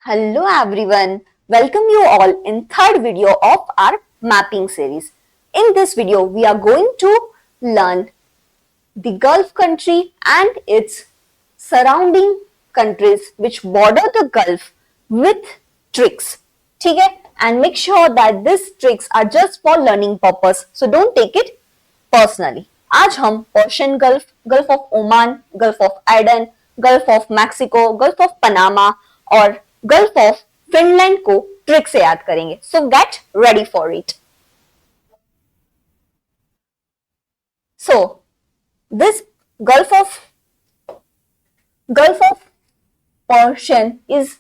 Hello everyone, welcome you all in third video of our mapping series. In this video, we are going to learn the Gulf country and its surrounding countries which border the Gulf with tricks. ठीक है? And make sure that these tricks are just for learning purpose. So don't take it personally. आज हम Persian gulf, gulf of Oman, gulf of Aiden, gulf of Mexico, gulf of Panama और gulf of Finland को trick से याद करेंगे. सो get ready for it. So this gulf of Persian is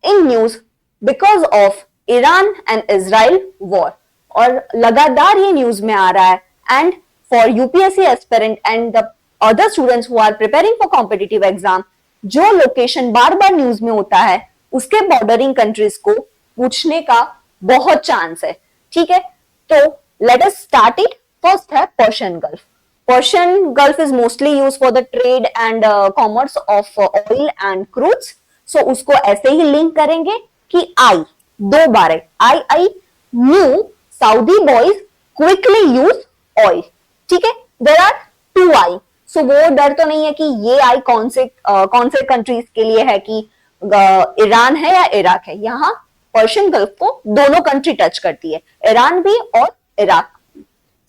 in news because of Iran and Israel war. और लगातार ये news में आ रहा है. And for UPSC aspirant and the other students who are preparing for competitive exam, जो location bar बार news में होता है उसके बॉर्डरिंग कंट्रीज को पूछने का बहुत चांस है. ठीक है, तो let us start it. First है Persian Gulf. Persian Gulf is mostly use for the trade and commerce of oil and crudes. So उसको ऐसे ही लिंक करेंगे कि आई दो बार है. I new Saudi boys quickly use oil. ठीक है, there are two I. So वो डर तो नहीं है कि ये आई कौन से कंट्रीज के लिए है, कि ईरान है या इराक है. यहाँ पर्शियन गल्फ को दोनों कंट्री टच करती है, ईरान भी और Iraq.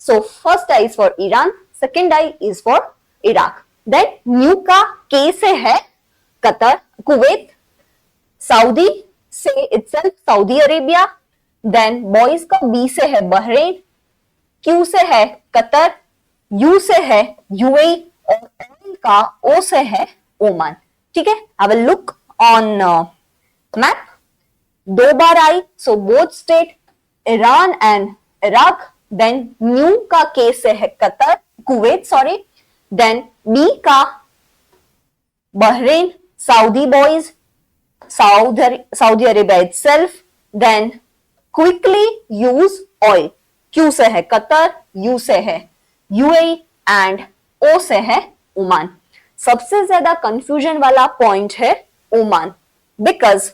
So first I is for Iran, second I is for Iraq. Then new का के से है कतर, कुवैत. सऊदी से itself Saudi Arabia. Then boys का बी से है बहरीन, क्यू से है कतर, यू से है यूएई और ऑयल का ओ से है ओमान. ठीक है, have a look on map. दो बार I, so both state Iran and Iraq. Then new का के से है Qatar, Kuwait sorry. Then B का Bahrain, Saudi boys, Saudi Arabia itself. Then quickly use oil. Q से है कतर, यू से है यूएई एंड ओ से है ओमान. सबसे ज्यादा कंफ्यूजन वाला पॉइंट है ओमान, बिकॉज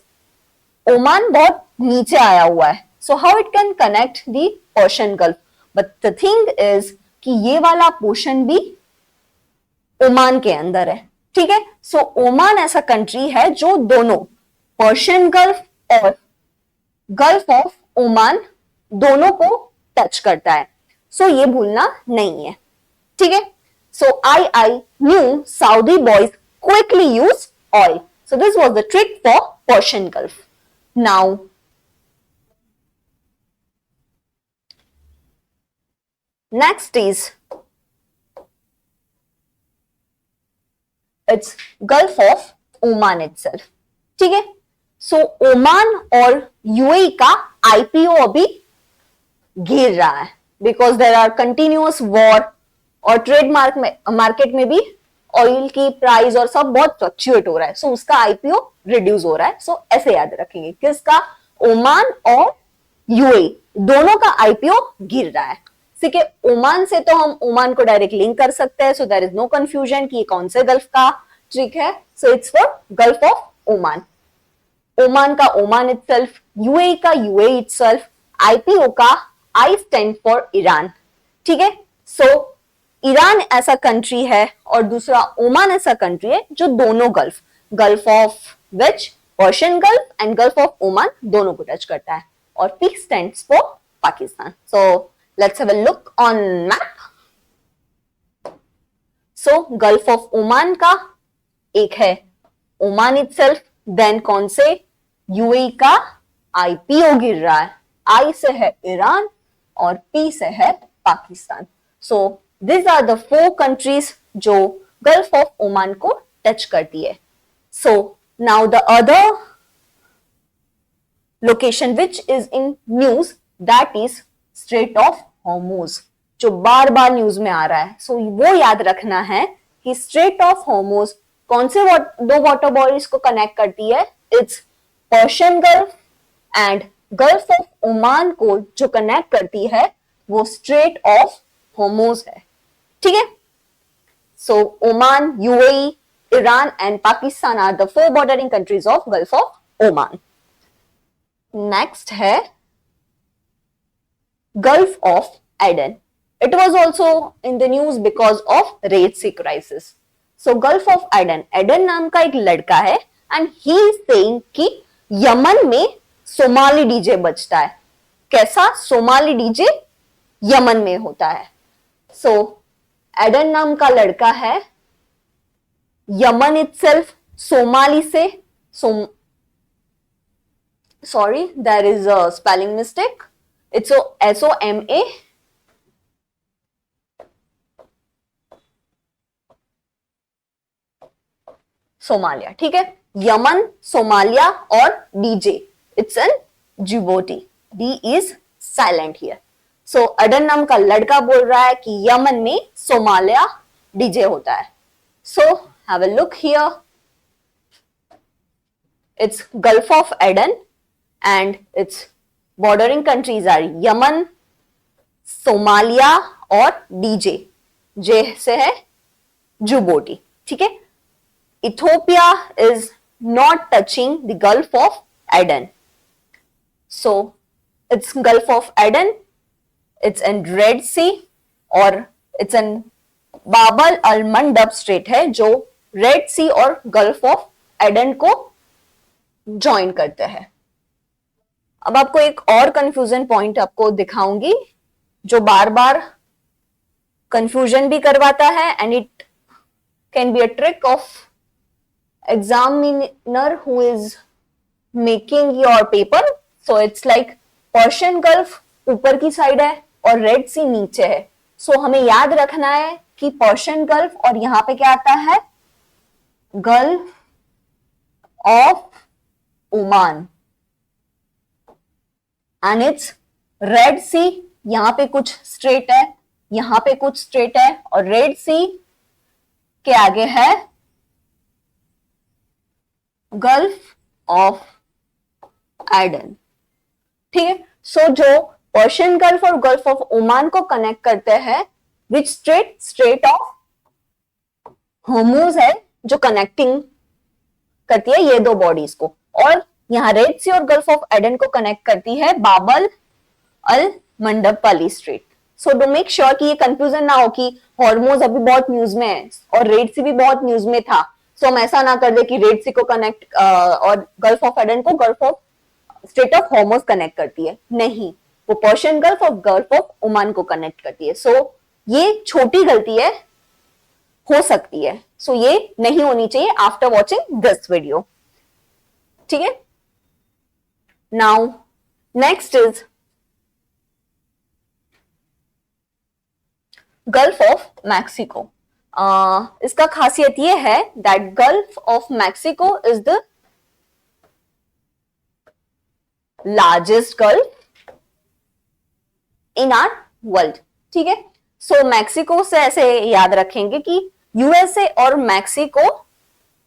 ओमान बहुत नीचे आया हुआ है. So how it can connect the Persian gulf. But the thing is कि ये वाला पोर्शन भी ओमान के अंदर है. ठीक है, सो ओमान ऐसा कंट्री है जो दोनों पर्शियन गल्फ और गल्फ ऑफ ओमान दोनों को टच करता है. सो ये भूलना नहीं है. ठीक है, so I new Saudi boys quickly use oil. So this was the trick for Persian Gulf. Now next is it's Gulf of Oman itself. ठीक है, सो ओमान और यूएई का आईपीओ अभी गिर रहा है because there are continuous war. और trade market में भी ऑयल की प्राइस और सब बहुत फ्लक्चुएट हो रहा है. सो उसका आईपीओ रिड्यूस हो रहा है. सो ऐसे याद रखेंगे किसका, ओमान और यूएई दोनों का आईपीओ गिर रहा है. ठीक है, ओमान से तो हम ओमान को डायरेक्ट लिंक कर सकते हैं. So there is no confusion कि कौन से गल्फ का ट्रिक है. So it's for gulf of Oman. Oman का ओमान इटसेल्फ, यूएई का यूएई इटसेल्फ. आईपीओ का आई स्टैंड फॉर ईरान. ठीक है, सो ईरान ऐसा कंट्री है और दूसरा ओमान ऐसा कंट्री है जो दोनों gulf of which Persian gulf and gulf of Oman दोनों को टच करता है. और P stands for Pakistan. So let's have a look on map. So Gulf of Oman का एक है ओमान इटसेल्फ. देन कौन से, यूएई का आईपीओ गिर रहा है. आई से है ईरान और पी से है Pakistan. So this are the 4 countries जो गल्फ ऑफ ओमान को टच करती है. So now the other location which is in news, that is Strait of Hormuz, जो बार बार न्यूज में आ रहा है. सो वो याद रखना है कि स्ट्रेट ऑफ हॉर्मुज कौन से दो वाटर बॉडीज को कनेक्ट करती है. It's Persian gulf and gulf of Oman को जो कनेक्ट करती है वो स्ट्रेट ऑफ हॉर्मुज है. ठीक है, so Oman, UAE, Iran and Pakistan are the 4 bordering countries of Gulf of Oman. Next है Gulf of Aden. It was also in the news because of Red Sea crisis. So Gulf of Aden, Aden नाम का एक लड़का है and he is saying कि Yemen में Somali DJ बजता है. कैसा सोमाली डीजे यमन में होता है. So Aden नाम का लड़का है, यमन itself सोमाली से sorry, there is a spelling mistake. It's SOMA. Somalia. ठीक है, यमन, सोमालिया और DJ. It's an Djibouti. D is silent here. So Aden नाम का लड़का बोल रहा है कि यमन में सोमालिया डीजे होता है. So have a look here. It's Gulf of Aden and its bordering countries are Yemen, Somalia और डीजे. जे से है जुबोटी. ठीक है, Ethiopia is not touching the Gulf of Aden. So it's Gulf of Aden, it's in Red Sea और it's in Bab al-Mandab Strait है जो Red Sea और Gulf of Aden को ज्वाइन करते हैं. अब आपको एक और कंफ्यूजन पॉइंट आपको दिखाऊंगी जो बार बार कंफ्यूजन भी करवाता है and it can be a trick of examiner who is making your paper. So it's like Persian Gulf ऊपर की साइड है और रेड सी नीचे है. सो हमें याद रखना है कि पर्शियन गल्फ और यहां पे क्या आता है, Gulf of Oman and it's Red Sea. यहां पे कुछ स्ट्रेट है, यहां पे कुछ स्ट्रेट है और रेड सी के आगे है गल्फ ऑफ एडन. ठीक है, सो जो पर्शियन गल्फ और गल्फ ऑफ ओमान को कनेक्ट करते हैं विच स्ट्रेट ऑफ होर्मुज है जो कनेक्टिंग करती है ये दो बॉडीज को. और यहां रेड सी और गल्फ ऑफ एडन को कनेक्ट करती है बाबल अल मंडब वाली straight. So do make sure कि ये कंफ्यूजन ना हो कि हॉर्मोज अभी बहुत न्यूज में है और रेड सी भी बहुत न्यूज में था. सो हम ऐसा ना कर दे कि रेड सी को कनेक्ट और गल्फ ऑफ एडन को gulf of straight of Hormuz connect करती है. नहीं, वो पर्शियन गल्फ और गल्फ ऑफ ओमान को कनेक्ट करती है. सो ये छोटी गलती है, हो सकती है. सो ये नहीं होनी चाहिए आफ्टर वॉचिंग दिस वीडियो. ठीक है, now next is gulf of Mexico. इसका खासियत ये है that gulf of Mexico is the largest gulf in our world. ठीक है, सो मैक्सिको से ऐसे याद रखेंगे कि यूएसए और मैक्सिको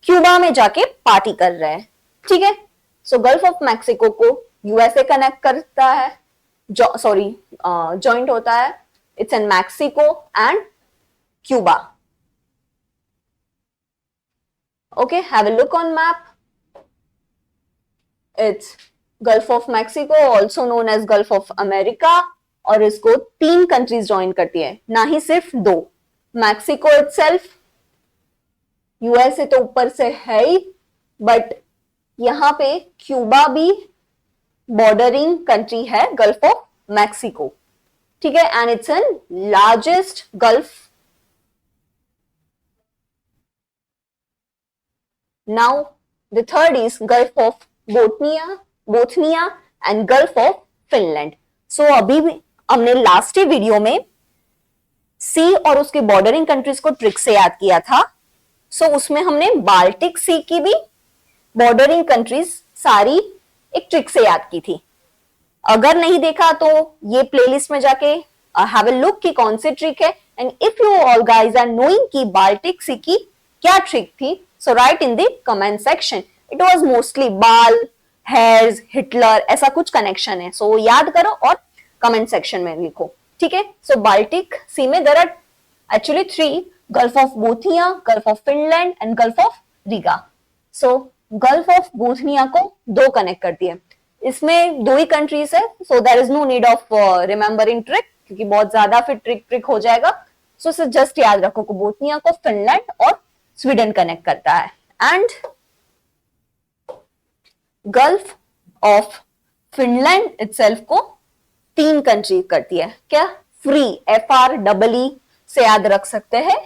क्यूबा में जाके पार्टी कर रहे हैं. ठीक है, सो गल्फ ऑफ मैक्सिको को यूएसए कनेक्ट करता है, जॉइंट होता है. It's in Mexico and Cuba. Okay, have a look on map. It's Gulf of Mexico, also known as Gulf of America, और इसको 3 कंट्रीज ज्वाइन करती है, ना ही सिर्फ 2. मैक्सिको इटसेल्फ, यूएसए तो ऊपर से है ही, बट यहां पे क्यूबा भी बॉर्डरिंग कंट्री है गल्फ ऑफ मैक्सिको. ठीक है, and it's an largest gulf. Now the third is Gulf of Bothnia and Gulf of Finland. So अभी भी हमने लास्ट वीडियो में सी और उसके बॉर्डरिंग कंट्रीज को ट्रिक से याद किया था. सो उसमें हमने बाल्टिक सी की भी बॉर्डरिंग कंट्रीज सारी एक ट्रिक से याद की थी. अगर नहीं देखा तो ये प्लेलिस्ट में जाके हैव अ लुक कि कौन सी ट्रिक है. And if you all guys are knowing कि बाल्टिक सी की क्या ट्रिक थी, so write in the comment section. It was mostly बाल, hairs, हिटलर, ऐसा कुछ कनेक्शन है. so याद करो और comment section में लिखो. ठीक है, so बाल्टिक सी में there are actually 3, Gulf of Bothnia, Gulf of Finland and Gulf of Riga. so Gulf of Bothnia को 2 कनेक्ट करती है. इसमें दो ही कंट्रीज है, so there is no need of remembering trick, क्योंकि बहुत ज्यादा फिर ट्रिक हो जाएगा। सो जस्ट याद रखो कि बोस्निया को फिनलैंड और स्वीडन कनेक्ट करता है। And gulf of Finland itself को तीन कंट्री करती है। क्या? फ्री, FREE से याद रख सकते हैं।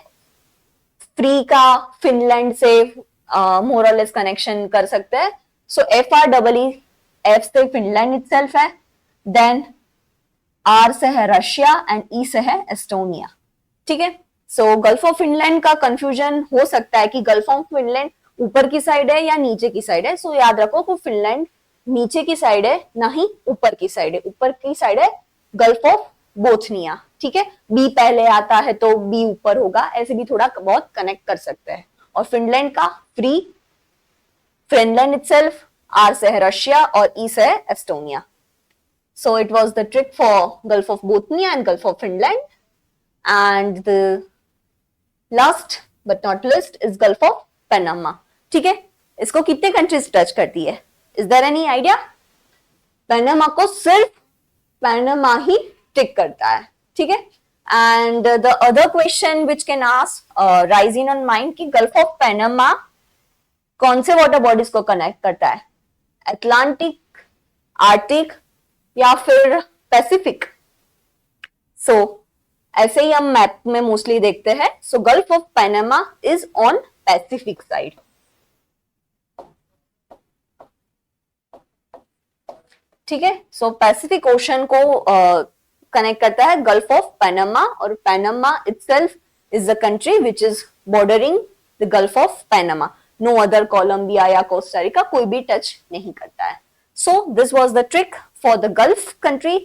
फ्री का फिनलैंड से मोर और लेस कनेक्शन कर सकते हैं। सो FREE, F से फिनलैंड इटसेल्फ है, देन R से है रशिया एंड E से है एस्टोनिया। ठीक है, सो गल्फ ऑफ फिनलैंड का कंफ्यूजन हो सकता है कि गल्फ ऑफ फिनलैंड ऊपर की साइड है या नीचे की साइड है। सो याद रखो कि फिनलैंड नीचे की साइड है, ना ही ऊपर की साइड है। ऊपर की साइड है गल्फ ऑफ बोथनिया। ठीक है, बी पहले आता है तो बी ऊपर होगा, ऐसे भी थोड़ा बहुत कनेक्ट कर सकते हैं। और फिनलैंड का फ्री, फिनलैंड इटसेल्फ, आर से है रशिया और ई से है Estonia. So it was the trick for gulf of Bothnia and gulf of Finland. And the last but not least is gulf of Panama. ठीक है, इसको कितने कंट्रीज टच करती है? Is there any idea? Panama को सिर्फ Panama ही tick करता है। ठीक है, and the other question which can ask rise in on mind कि गल्फ ऑफ पनामा कौन से वाटर बॉडीज को कनेक्ट करता है? अटलांटिक, आर्टिक या फिर पैसिफिक? सो ऐसे ही हम मैप में मोस्टली देखते हैं। So Gulf of Panama is on Pacific side. ठीक है, सो पैसिफिक ओशन को कनेक्ट करता है गल्फ ऑफ पनामा, और Panama itself is the country which is bordering the Gulf of Panama. No other Colombia या Costa Rica कोई भी touch नहीं करता है। So this was the trick for the gulf country,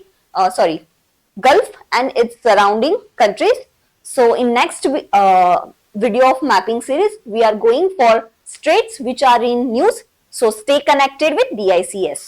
Gulf and its surrounding countries. So in next video of mapping series, we are going for straits which are in news. So stay connected with DICS.